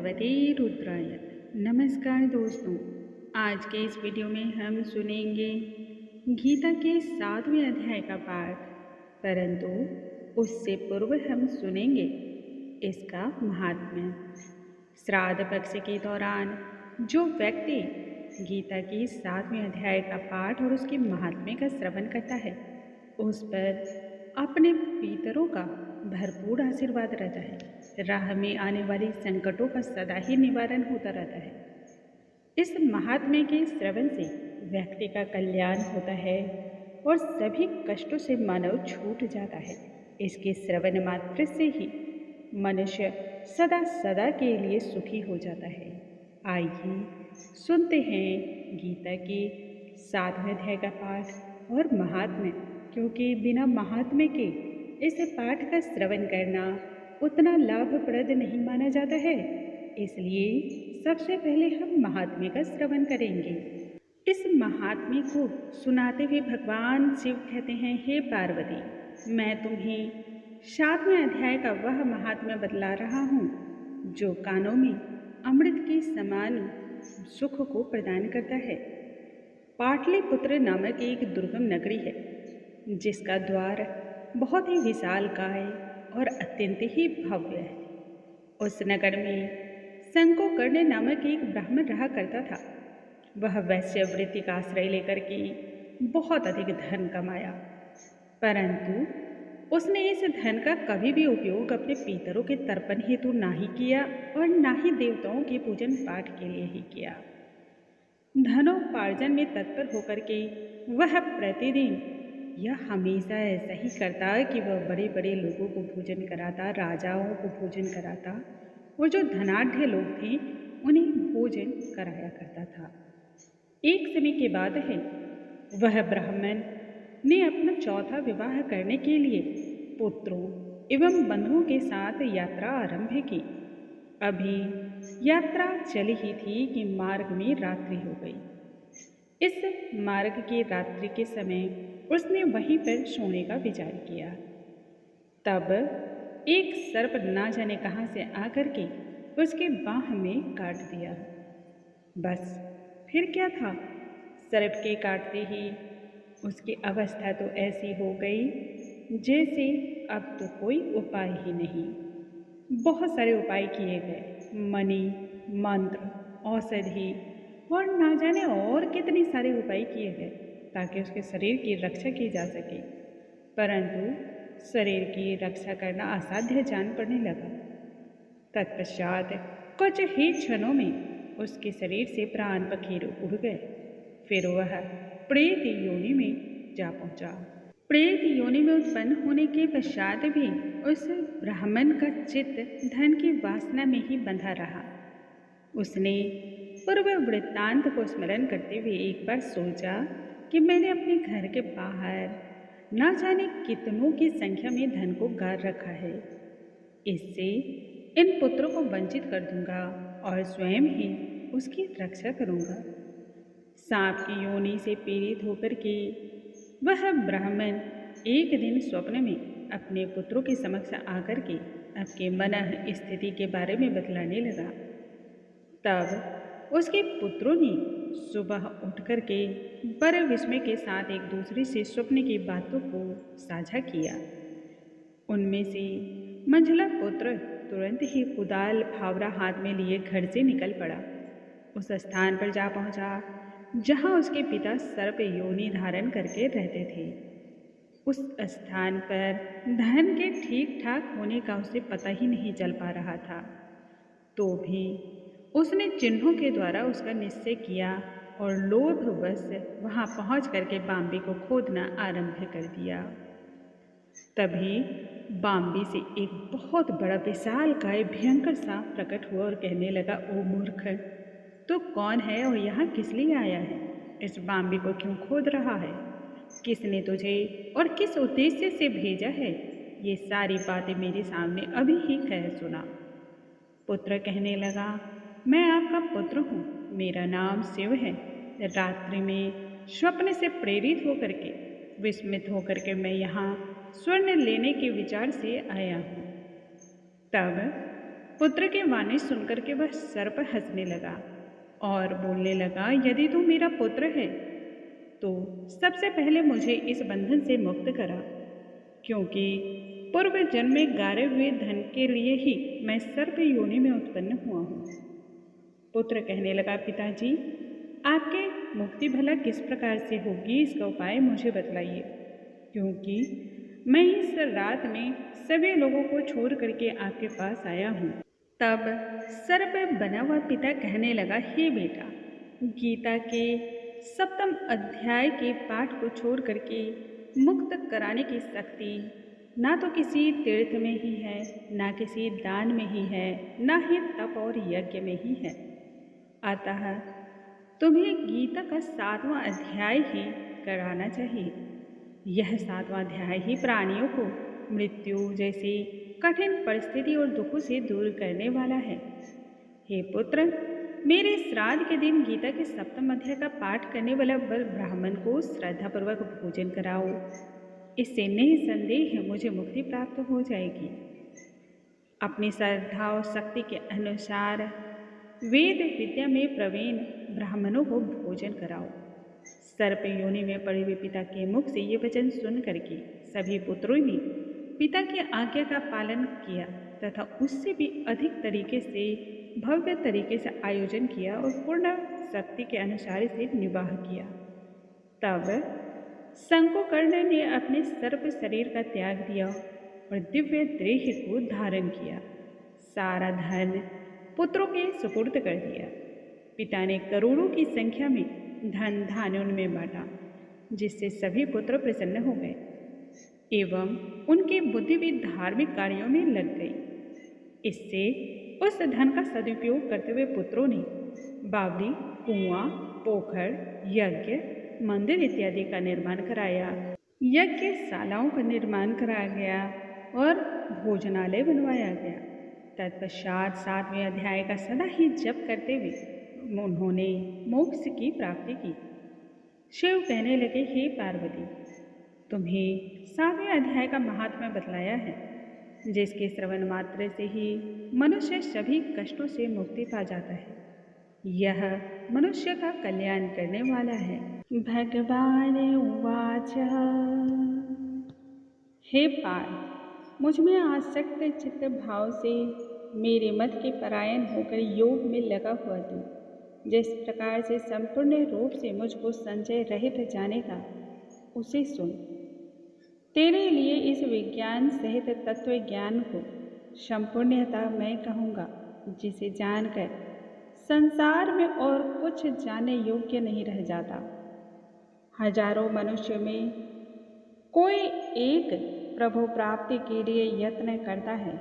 भगवते रुद्राय। नमस्कार दोस्तों, आज के इस वीडियो में हम सुनेंगे गीता के 7वें अध्याय का पाठ। परंतु उससे पूर्व हम सुनेंगे इसका महात्म्य। श्राद्ध पक्ष के दौरान जो व्यक्ति गीता के 7वें अध्याय का पाठ और उसके महात्म्य का श्रवण करता है, उस पर अपने पितरों का भरपूर आशीर्वाद रहता है। राह में आने वाली संकटों का सदा ही निवारण होता रहता है। इस महात्म्य के श्रवण से व्यक्ति का कल्याण होता है और सभी कष्टों से मानव छूट जाता है। इसके श्रवण मात्र से ही मनुष्य सदा सदा के लिए सुखी हो जाता है। आइए सुनते हैं गीता के 7वें अध्याय का पाठ और महात्म्य, क्योंकि बिना महात्म्य के इस पाठ का श्रवण करना उतना लाभप्रद नहीं माना जाता है। इसलिए सबसे पहले हम महात्म्य का श्रवण करेंगे। इस महात्म्य को सुनाते हुए भगवान शिव कहते हैं, हे पार्वती, मैं तुम्हें 7वें अध्याय का वह महात्म्य बतला रहा हूँ जो कानों में अमृत के समान सुख को प्रदान करता है। पाटलिपुत्र नामक एक दुर्गम नगरी है, जिसका द्वार बहुत ही विशालकाय और अत्यंत ही भव्य है। उस नगर में संकोकर्ण नामक एक ब्राह्मण रहा करता था। वह वैश्यवृत्ति का आश्रय लेकर के बहुत अधिक धन कमाया, परंतु उसने इस धन का कभी भी उपयोग अपने पितरों के तर्पण हेतु ना ही किया और ना ही देवताओं के पूजन पाठ के लिए ही किया। धनोपार्जन में तत्पर होकर के वह प्रतिदिन यह हमेशा ऐसा ही करता कि वह बड़े बड़े लोगों को भोजन कराता, राजाओं को भोजन कराता और जो धनाढ्य लोग थे उन्हें भोजन कराया करता था। एक समय के बाद है वह ब्राह्मण ने अपना चौथा विवाह करने के लिए पुत्रों एवं बंधुओं के साथ यात्रा आरंभ की। अभी यात्रा चली ही थी कि मार्ग में रात्रि हो गई। इस मार्ग की रात्रि के समय उसने वहीं पर सोने का विचार किया। तब एक सर्प ना जाने कहाँ से आकर के उसके बाह में काट दिया। बस फिर क्या था, सर्प के काटते ही उसकी अवस्था तो ऐसी हो गई जैसे अब तो कोई उपाय ही नहीं। बहुत सारे उपाय किए गए, मणि, मंत्र, औषधि और ना जाने और कितने सारे उपाय किए गए ताकि उसके शरीर की रक्षा की जा सके, परंतु शरीर की रक्षा करना असाध्य जान पड़ने लगा। तत्पश्चात कुछ ही क्षणों में उसके शरीर से प्राण पखेरु उड़ गए। फिर वह प्रेत योनि में जा पहुंचा। प्रेत योनि में उत्पन्न होने के पश्चात भी उस ब्राह्मण का चित्त धन की वासना में ही बंधा रहा। उसने पूर्व वृत्तांत को स्मरण करते हुए एक बार सोचा कि मैंने अपने घर के बाहर ना जाने कितनों की संख्या में धन को गाड़ रखा है। इससे इन पुत्रों को वंचित कर दूंगा और स्वयं ही उसकी रक्षा करूंगा। सांप की योनि से पीड़ित होकर के वह ब्राह्मण एक दिन स्वप्न में अपने पुत्रों के समक्ष आकर के अपनी मन स्थिति के बारे में बतलाने लगा। तब उसके पुत्रों ने सुबह उठ कर के बड़े विस्मय के साथ एक दूसरे से स्वप्न की बातों को साझा किया। उनमें से मंझला पुत्र तुरंत ही कुदाल फावड़ा हाथ में लिए घर से निकल पड़ा। उस स्थान पर जा पहुंचा जहां उसके पिता सर्प योनि धारण करके रहते थे। उस स्थान पर धन के ठीक ठाक होने का उसे पता ही नहीं चल पा रहा था, तो भी उसने चिन्हों के द्वारा उसका निश्चय किया और लोभवश वहां पहुंच करके बाम्बी को खोदना आरंभ कर दिया। तभी बाम्बी से एक बहुत बड़ा विशालकाय भयंकर सांप प्रकट हुआ और कहने लगा, ओ मूर्ख, तू कौन है और यहाँ किस लिए आया है? इस बाम्बी को क्यों खोद रहा है? किसने तुझे और किस उद्देश्य से भेजा है? ये सारी बातें मेरे सामने अभी ही कह सुना। पुत्र कहने लगा, मैं आपका पुत्र हूँ, मेरा नाम शिव है। रात्रि में स्वप्न से प्रेरित होकर के विस्मित होकर के मैं यहाँ स्वर्ण लेने के विचार से आया हूँ। तब पुत्र की वाणी सुनकर के वह सर्प हंसने लगा और बोलने लगा, यदि तू मेरा पुत्र है तो सबसे पहले मुझे इस बंधन से मुक्त करा, क्योंकि पूर्व जन्म में गारे हुए धन के लिए ही मैं सर्प योनि में उत्पन्न हुआ हूँ। पुत्र कहने लगा, पिताजी आपके मुक्ति भला किस प्रकार से होगी, इसका उपाय मुझे बतलाइए, क्योंकि मैं इस रात में सभी लोगों को छोड़ करके आपके पास आया हूँ। तब सर्प बना हुआ पिता कहने लगा, हे बेटा, गीता के सप्तम अध्याय के पाठ को छोड़ करके मुक्त कराने की शक्ति ना तो किसी तीर्थ में ही है, ना किसी दान में ही है, ना ही तप और यज्ञ में ही है। अतः तुम्हें गीता का 7वां अध्याय ही कराना चाहिए। यह 7वां अध्याय ही प्राणियों को मृत्यु जैसी कठिन परिस्थिति और दुखों से दूर करने वाला है। हे पुत्र, मेरे श्राद्ध के दिन गीता के सप्तम अध्याय का पाठ करने वाला ब्राह्मण को श्रद्धापूर्वक भोजन कराओ। इससे निसंदेह मुझे मुक्ति प्राप्त हो जाएगी। अपनी श्रद्धा और शक्ति के अनुसार वेद विद्या में प्रवीण ब्राह्मणों को भोजन कराओ। सर्प योनि में पड़े हुए पिता के मुख से ये वचन सुन करके सभी पुत्रों ने पिता की आज्ञा का पालन किया तथा उससे भी अधिक तरीके से भव्य तरीके से आयोजन किया और पूर्ण शक्ति के अनुसार इसे निवाह किया। तब शंकुकर्ण ने अपने सर्प शरीर का त्याग दिया और दिव्य देह को धारण किया। सारा धन पुत्रों के सुपुर्द कर दिया। पिता ने करोड़ों की संख्या में धन धान्य उनमें बांटा, जिससे सभी पुत्र प्रसन्न हो गए एवं उनकी बुद्धि भी धार्मिक कार्यों में लग गई। इससे उस धन का सदुपयोग करते हुए पुत्रों ने बावड़ी, कुआं, पोखर, यज्ञ, मंदिर इत्यादि का निर्माण कराया। यज्ञशालाओं का निर्माण कराया गया और भोजनालय बनवाया गया। तत्पश्चात 7वें अध्याय का सदा ही जप करते हुए उन्होंने मोक्ष की प्राप्ति की। शिव कहने लगे, हे पार्वती, तुम्हें 7वें अध्याय का महात्म्य बतलाया है, जिसके श्रवण मात्र से ही मनुष्य सभी कष्टों से मुक्ति पा जाता है। यह मनुष्य का कल्याण करने वाला है। भगवान उवाच, हे पार्थ, मुझ में आसक्त चित्त भाव से मेरे मत के परायण होकर योग में लगा हुआ तू जिस प्रकार से संपूर्ण रूप से मुझको संचय रहित जानेगा, उसे सुन। तेरे लिए इस विज्ञान सहित तत्व ज्ञान को संपूर्णतः मैं कहूँगा, जिसे जानकर संसार में और कुछ जानने योग्य नहीं रह जाता। हजारों मनुष्यों में कोई एक प्रभु प्राप्ति के लिए यत्न करता है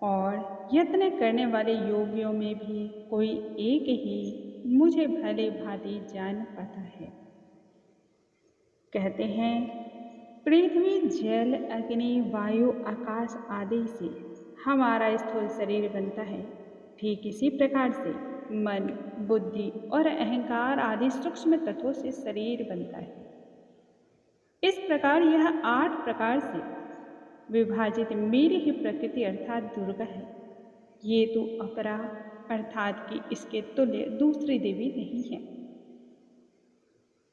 और यत्न करने वाले योगियों में भी कोई एक ही मुझे भले भांति जान पाता है। कहते हैं, पृथ्वी, जल, अग्नि, वायु, आकाश आदि से हमारा स्थूल शरीर बनता है। ठीक इसी प्रकार से मन, बुद्धि और अहंकार आदि सूक्ष्म तत्वों से शरीर बनता है। इस प्रकार यह 8 प्रकार से विभाजित मेरी ही प्रकृति अर्थात दुर्गा है। ये तो अपरा अर्थात कि इसके तुल्य दूसरी देवी नहीं है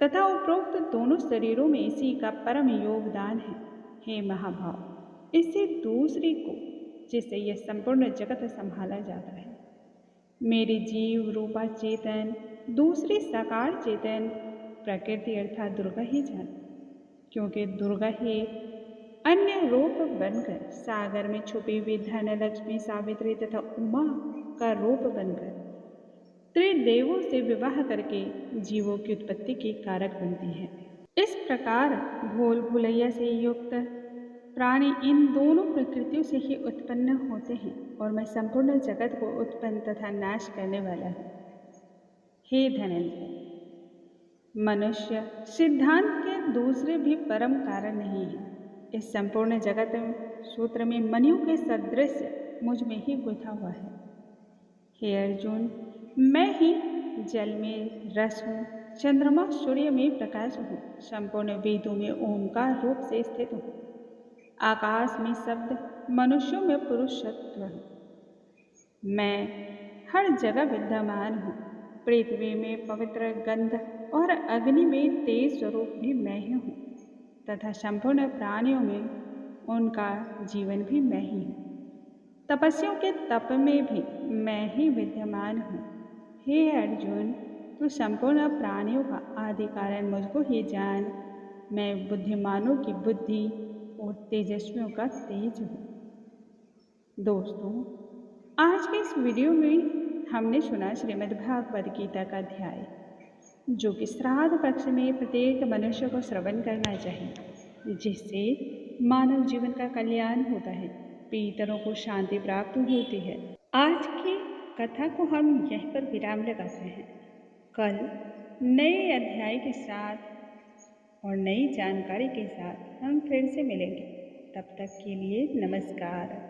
तथा उपरोक्त दोनों शरीरों में इसी का परम योगदान है। हे महाभाव, इससे दूसरी को जिससे यह संपूर्ण जगत संभाला जाता है। मेरे जीव रूपा चेतन दूसरी साकार चेतन प्रकृति अर्थात दुर्गा ही जान, क्योंकि दुर्गा ही अन्य रूप बनकर सागर में छुपी हुई धन, लक्ष्मी, सावित्री तथा उमा का रूप बनकर त्रिदेवों से विवाह करके जीवों की उत्पत्ति की कारक बनती है। इस प्रकार भूल भुलैया से युक्त प्राणी इन दोनों प्रकृतियों से ही उत्पन्न होते हैं और मैं संपूर्ण जगत को उत्पन्न तथा नाश करने वाला हूँ। हे धनंजय, मनुष्य सिद्धांत के दूसरे भी परम कारण नहीं है। इस संपूर्ण जगत सूत्र में मणियों के सदृश मुझ में ही गुथा हुआ है। हे अर्जुन, मैं ही जल में रस हूँ, चंद्रमा सूर्य में प्रकाश हूँ, संपूर्ण वेदों में ओंकार रूप से स्थित हूँ, आकाश में शब्द, मनुष्यों में पुरुषत्व हूँ। मैं हर जगह विद्यमान हूँ। पृथ्वी में पवित्र गंध और अग्नि में तेज स्वरूप भी मैं ही हूँ तथा संपूर्ण प्राणियों में उनका जीवन भी मैं ही हूँ। तपस्वियों के तप में भी मैं ही विद्यमान हूँ। हे अर्जुन, तू संपूर्ण प्राणियों का आदि कारण मुझको ही जान। मैं बुद्धिमानों की बुद्धि और तेजस्वियों का तेज हूँ। दोस्तों, आज के इस वीडियो में हमने सुना श्रीमद् भागवत गीता का अध्याय, जो कि श्राद्ध पक्ष में प्रत्येक मनुष्य को श्रवण करना चाहिए, जिससे मानव जीवन का कल्याण होता है, पितरों को शांति प्राप्त होती है। आज की कथा को हम यहीं पर विराम लगाते हैं। कल नए अध्याय के साथ और नई जानकारी के साथ हम फिर से मिलेंगे। तब तक के लिए नमस्कार।